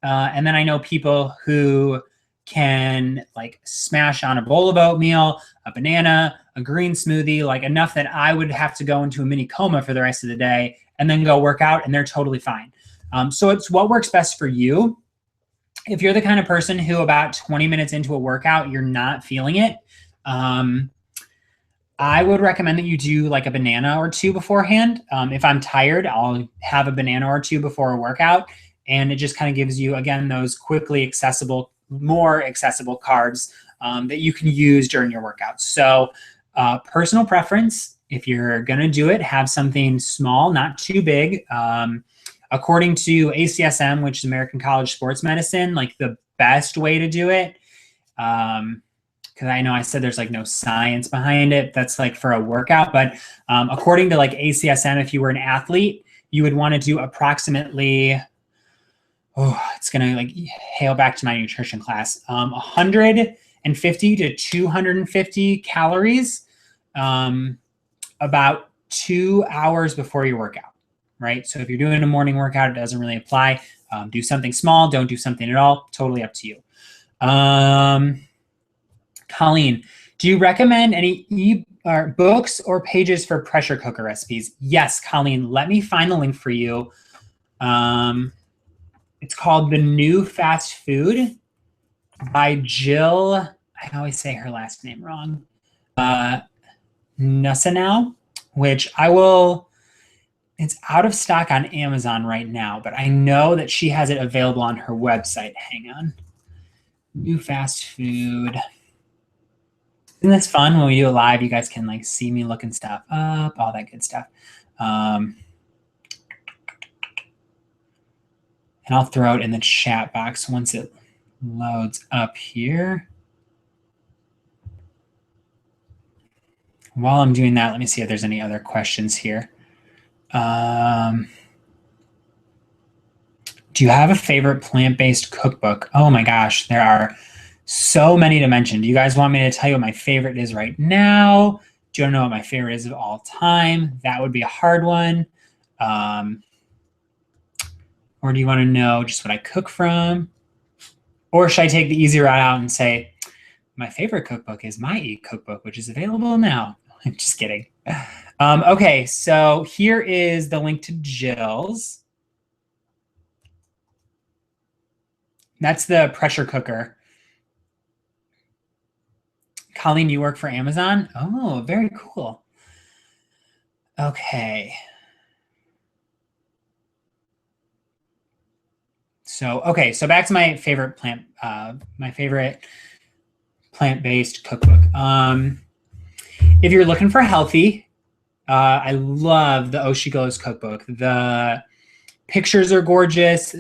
And then I know people who can like smash on a bowl of oatmeal, a banana, a green smoothie, like enough that I would have to go into a mini coma for the rest of the day and then go work out, and they're totally fine. So it's what works best for you. If you're the kind of person who about 20 minutes into a workout, you're not feeling it, I would recommend that you do like a banana or two beforehand. If I'm tired, I'll have a banana or two before a workout. And it just kind of gives you, again, those quickly accessible, more accessible carbs that you can use during your workouts. So personal preference, if you're going to do it, have something small, not too big. According to ACSM, which is American College Sports Medicine, like the best way to do it, because I know I said there's like no science behind it, that's like for a workout, but according to like ACSM, if you were an athlete, you would want to do approximately, it's gonna like hail back to my nutrition class, 150 to 250 calories about 2 hours before your workout. Right? So if you're doing a morning workout, it doesn't really apply. Do something small, don't do something at all. Totally up to you. Colleen, do you recommend any books or pages for pressure cooker recipes? Yes, Colleen, let me find the link for you. It's called The New Fast Food by Jill, I always say her last name wrong, Nusanow, which it's out of stock on Amazon right now, but I know that she has it available on her website. Hang on. New Fast Food. Isn't this fun when we do it live? You guys can like see me looking stuff up, all that good stuff. And I'll throw it in the chat box once it loads up here. While I'm doing that, let me see if there's any other questions here. Do you have a favorite plant-based cookbook? Oh my gosh, there are so many to mention. Do you guys want me to tell you what my favorite is right now? Do you want to know what my favorite is of all time? That would be a hard one. Or do you want to know just what I cook from? Or should I take the easy route out and say, my favorite cookbook is my e-cookbook, which is available now. I'm just kidding. Okay, so here is the link to Jill's. That's the pressure cooker. Colleen, you work for Amazon? Oh, very cool. Okay. So back to my favorite plant-based cookbook. If you're looking for healthy, I love the Oshi Glows cookbook. The pictures are gorgeous.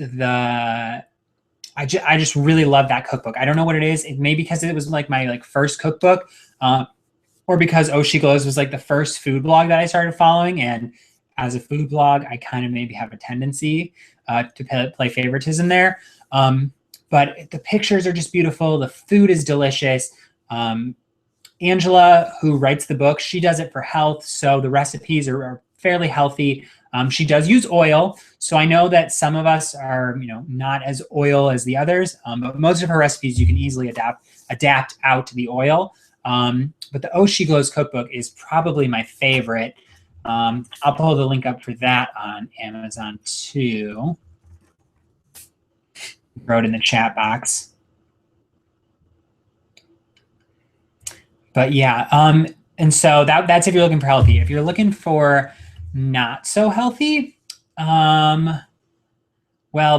I just really love that cookbook. I don't know what it is. It may be because it was like my first cookbook, or because Oshi Glows was like the first food blog that I started following. And as a food blog, I kind of maybe have a tendency to play favoritism there. But the pictures are just beautiful. The food is delicious. Angela, who writes the book, she does it for health. So the recipes are fairly healthy. She does use oil. So I know that some of us are, not as oil as the others, but most of her recipes you can easily adapt out to the oil. But the Oshi Glows cookbook is probably my favorite. I'll pull the link up for that on Amazon too. Wrote in the chat box. But yeah, and so that's if you're looking for healthy. If you're looking for not so healthy, well,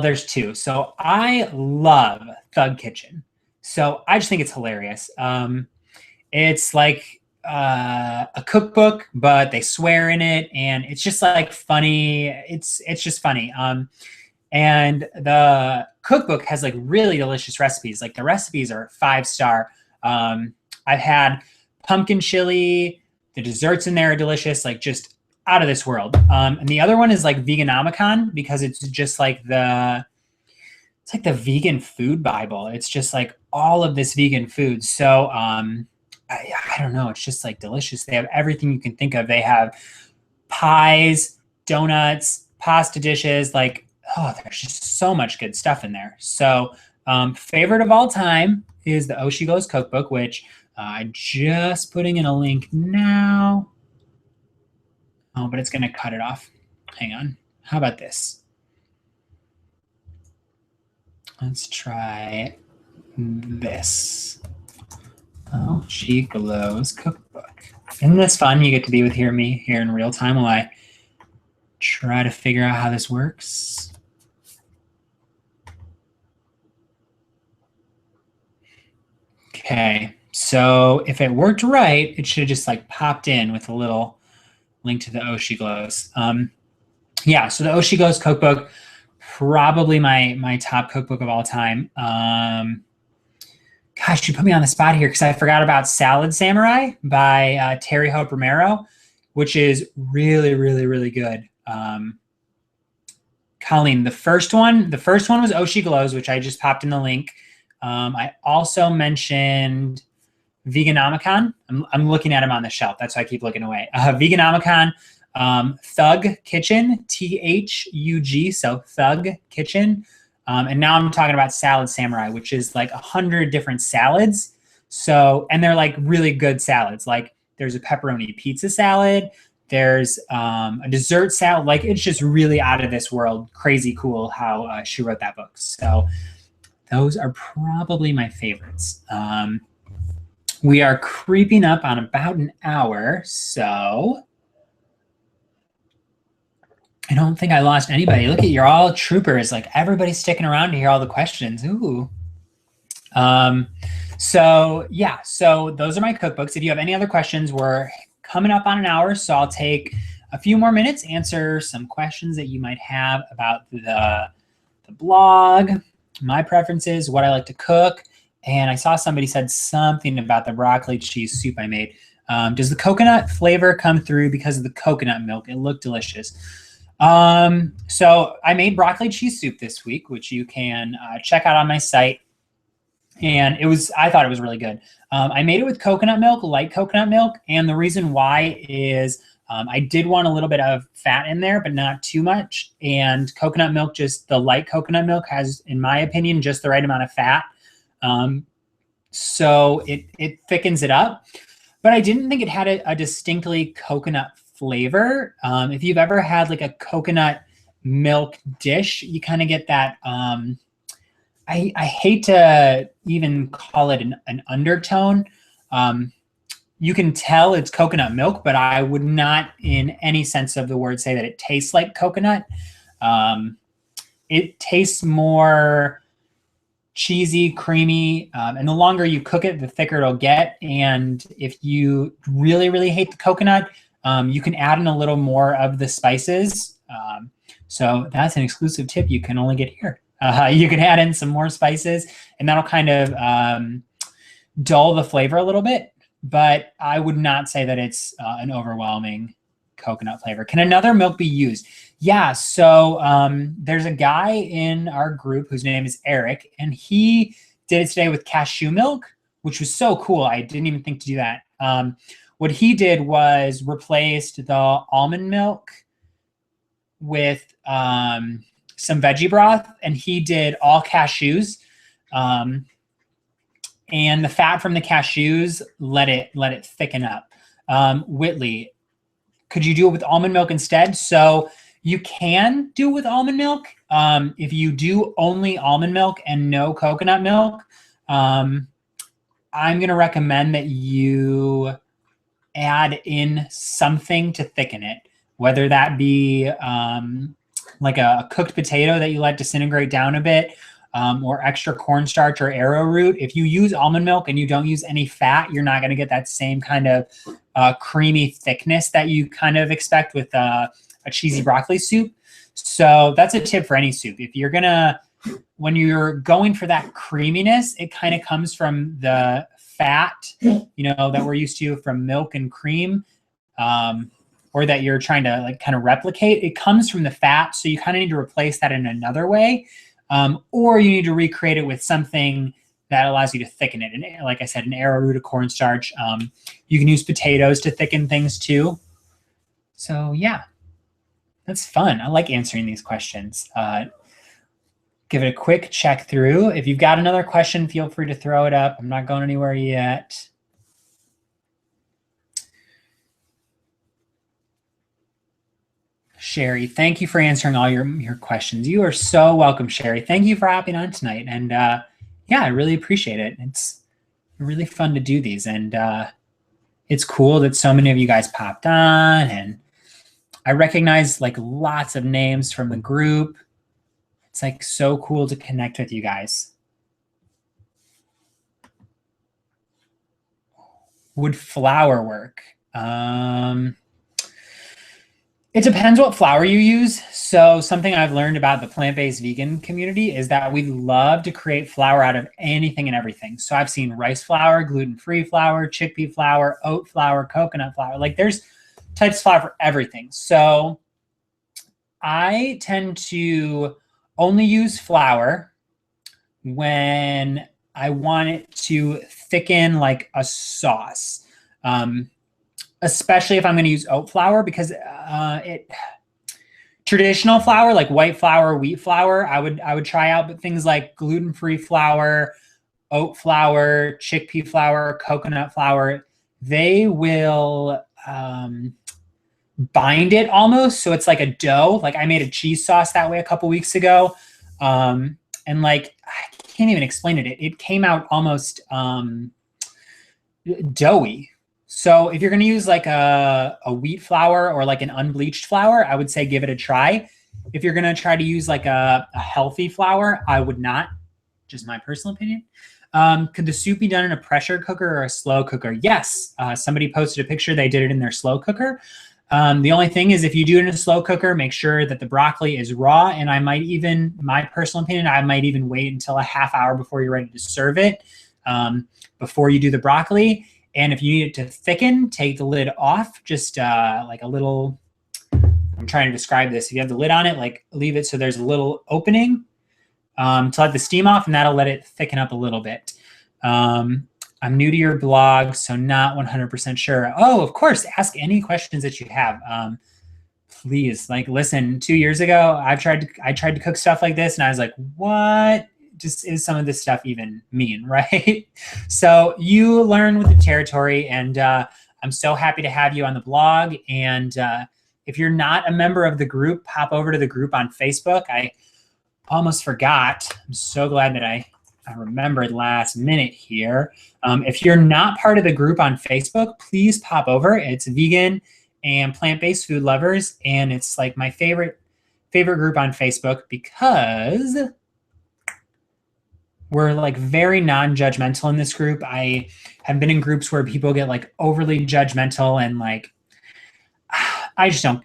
there's two. So I love Thug Kitchen. So I just think it's hilarious. It's like a cookbook, but they swear in it, and it's just like funny. It's just funny. And the cookbook has like really delicious recipes. Like the recipes are 5-star. I've had pumpkin chili. The desserts in there are delicious, like just out of this world. And the other one is like Veganomicon, because it's just like the vegan food Bible. It's just like all of this vegan food. So I don't know. It's just like delicious. They have everything you can think of. They have pies, donuts, pasta dishes. Like, oh, there's just so much good stuff in there. So favorite of all time is the Oshi Glows cookbook, which I'm just putting in a link now. Oh, but it's going to cut it off. Hang on. How about this? Let's try this. Oshi Glows cookbook. Isn't this fun? You get to be with me here in real time while I try to figure out how this works. Okay, so if it worked right, it should have just like popped in with a little link to the Oshi Glows. Yeah, so the Oshi Glows cookbook, probably my top cookbook of all time. Gosh, you put me on the spot here because I forgot about Salad Samurai by Terry Hope Romero, which is really, really, really good. Colleen, the first one was Oshi Glows, which I just popped in the link. I also mentioned Veganomicon. I'm looking at him on the shelf. That's why I keep looking away. Veganomicon, Thug Kitchen, THUG, so Thug Kitchen. And now I'm talking about Salad Samurai, which is like 100 different salads. So, and they're like really good salads. Like there's a pepperoni pizza salad. There's a dessert salad. Like it's just really out of this world. Crazy cool how she wrote that book. So those are probably my favorites. We are creeping up on about an hour. So I don't think I lost anybody. Look at, you're all troopers. Like everybody's sticking around to hear all the questions. Ooh. So yeah, so those are my cookbooks. If you have any other questions, we're coming up on an hour, so I'll take a few more minutes, answer some questions that you might have about the blog, my preferences, what I like to cook. And I saw somebody said something about the broccoli cheese soup I made. Does the coconut flavor come through because of the coconut milk? It looked delicious. So I made broccoli cheese soup this week, which you can check out on my site. And I thought it was really good. I made it with coconut milk, light coconut milk. And the reason why is I did want a little bit of fat in there, but not too much. And coconut milk, the light coconut milk has, in my opinion, just the right amount of fat. So it thickens it up. But I didn't think it had a distinctly coconut flavor. If you've ever had like a coconut milk dish, you kind of get that, I hate to even call it an undertone. You can tell it's coconut milk, but I would not in any sense of the word say that it tastes like coconut. It tastes more cheesy, creamy, and the longer you cook it, the thicker it'll get. And if you really, really hate the coconut, you can add in a little more of the spices. So that's an exclusive tip you can only get here. You can add in some more spices, and that'll kind of dull the flavor a little bit. But I would not say that it's an overwhelming coconut flavor. Can another milk be used? Yeah, so there's a guy in our group whose name is Eric, and he did it today with cashew milk, which was so cool. I didn't even think to do that. What he did was replaced the almond milk with some veggie broth, and he did all cashews. And the fat from the cashews let it thicken up. Whitley, could you do it with almond milk instead? So you can do it with almond milk. If you do only almond milk and no coconut milk, I'm going to recommend that you add in something to thicken it, whether that be like a cooked potato that you let disintegrate down a bit, or extra cornstarch or arrowroot. If you use almond milk and you don't use any fat, you're not going to get that same kind of creamy thickness that you kind of expect with a cheesy broccoli soup. So that's a tip for any soup. If you're when you're going for that creaminess, it kind of comes from the fat, that we're used to from milk and cream, or that you're trying to like kind of replicate. It comes from the fat, so you kind of need to replace that in another way. Or you need to recreate it with something that allows you to thicken it. And like I said, an arrowroot, a cornstarch. You can use potatoes to thicken things too. So yeah, that's fun. I like answering these questions. Give it a quick check through. If you've got another question, feel free to throw it up. I'm not going anywhere yet. Sherry, thank you for answering all your questions. You are so welcome, Sherry. Thank you for hopping on tonight. And yeah, I really appreciate it. It's really fun to do these. And it's cool that so many of you guys popped on. And I recognize like lots of names from the group. It's like so cool to connect with you guys. Would flour work? It depends what flour you use. So something I've learned about the plant-based vegan community is that we love to create flour out of anything and everything. So I've seen rice flour, gluten-free flour, chickpea flour, oat flour, coconut flour. Like there's types of flour for everything. So I tend to only use flour when I want it to thicken like a sauce. Especially if I'm going to use oat flour, because traditional flour like white flour, wheat flour, I would try out, but things like gluten-free flour, oat flour, chickpea flour, coconut flour, they will bind it almost, so it's like a dough. Like I made a cheese sauce that way a couple weeks ago, and like I can't even explain it. It came out almost doughy. So if you're going to use like a wheat flour or like an unbleached flour, I would say give it a try. If you're going to try to use like a healthy flour, I would not, just my personal opinion. Could the soup be done in a pressure cooker or a slow cooker? Yes. Somebody posted a picture. They did it in their slow cooker. The only thing is if you do it in a slow cooker, make sure that the broccoli is raw. And I might even, my personal opinion, I might even wait until a half hour before you're ready to serve it, before you do the broccoli. And if you need it to thicken, take the lid off, just like a little, I'm trying to describe this. If you have the lid on it, like leave it so there's a little opening to let the steam off, and that'll let it thicken up a little bit. I'm new to your blog, so not 100% sure. Oh, of course, ask any questions that you have. Please, like, listen, 2 years ago, I tried to cook stuff like this, and I was like, what just is some of this stuff even mean, right? So you learn with the territory, and I'm so happy to have you on the blog. And if you're not a member of the group, pop over to the group on Facebook. I almost forgot. I'm so glad that I remembered last minute here. If you're not part of the group on Facebook, please pop over. It's vegan and plant-based food lovers, and it's like my favorite group on Facebook because we're like very non-judgmental in this group. I have been in groups where people get like overly judgmental, and like I just don't.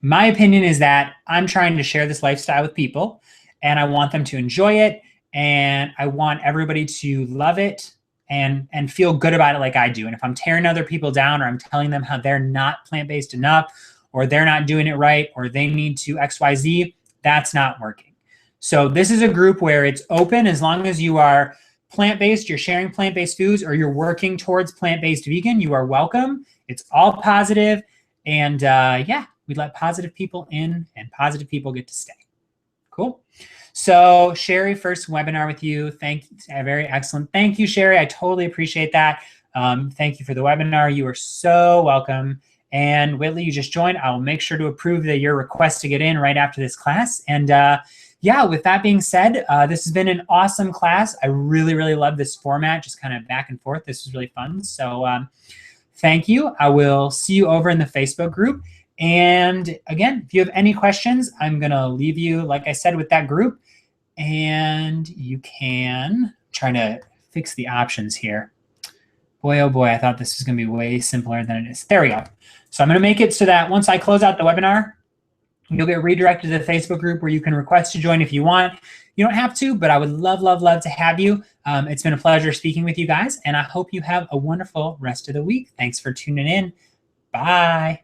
My opinion is that I'm trying to share this lifestyle with people, and I want them to enjoy it, and I want everybody to love it and feel good about it like I do. And if I'm tearing other people down, or I'm telling them how they're not plant-based enough, or they're not doing it right, or they need to XYZ, that's not working. So this is a group where it's open. As long as you are plant-based, you're sharing plant-based foods, or you're working towards plant-based vegan, you are welcome. It's all positive. And yeah, we let positive people in, and positive people get to stay. Cool. So Sherry, first webinar with you. Very excellent. Thank you, Sherry. I totally appreciate that. Thank you for the webinar. You are so welcome. And Whitley, you just joined. I will make sure to approve your request to get in right after this class. And yeah, with that being said, this has been an awesome class. I really, really love this format, just kind of back and forth. This was really fun. So thank you. I will see you over in the Facebook group. And again, if you have any questions, I'm going to leave you, like I said, with that group. And you can try to fix the options here. Boy, oh boy, I thought this was going to be way simpler than it is. There we go. So I'm going to make it so that once I close out the webinar, you'll get redirected to the Facebook group where you can request to join if you want. You don't have to, but I would love, love, love to have you. It's been a pleasure speaking with you guys, and I hope you have a wonderful rest of the week. Thanks for tuning in. Bye.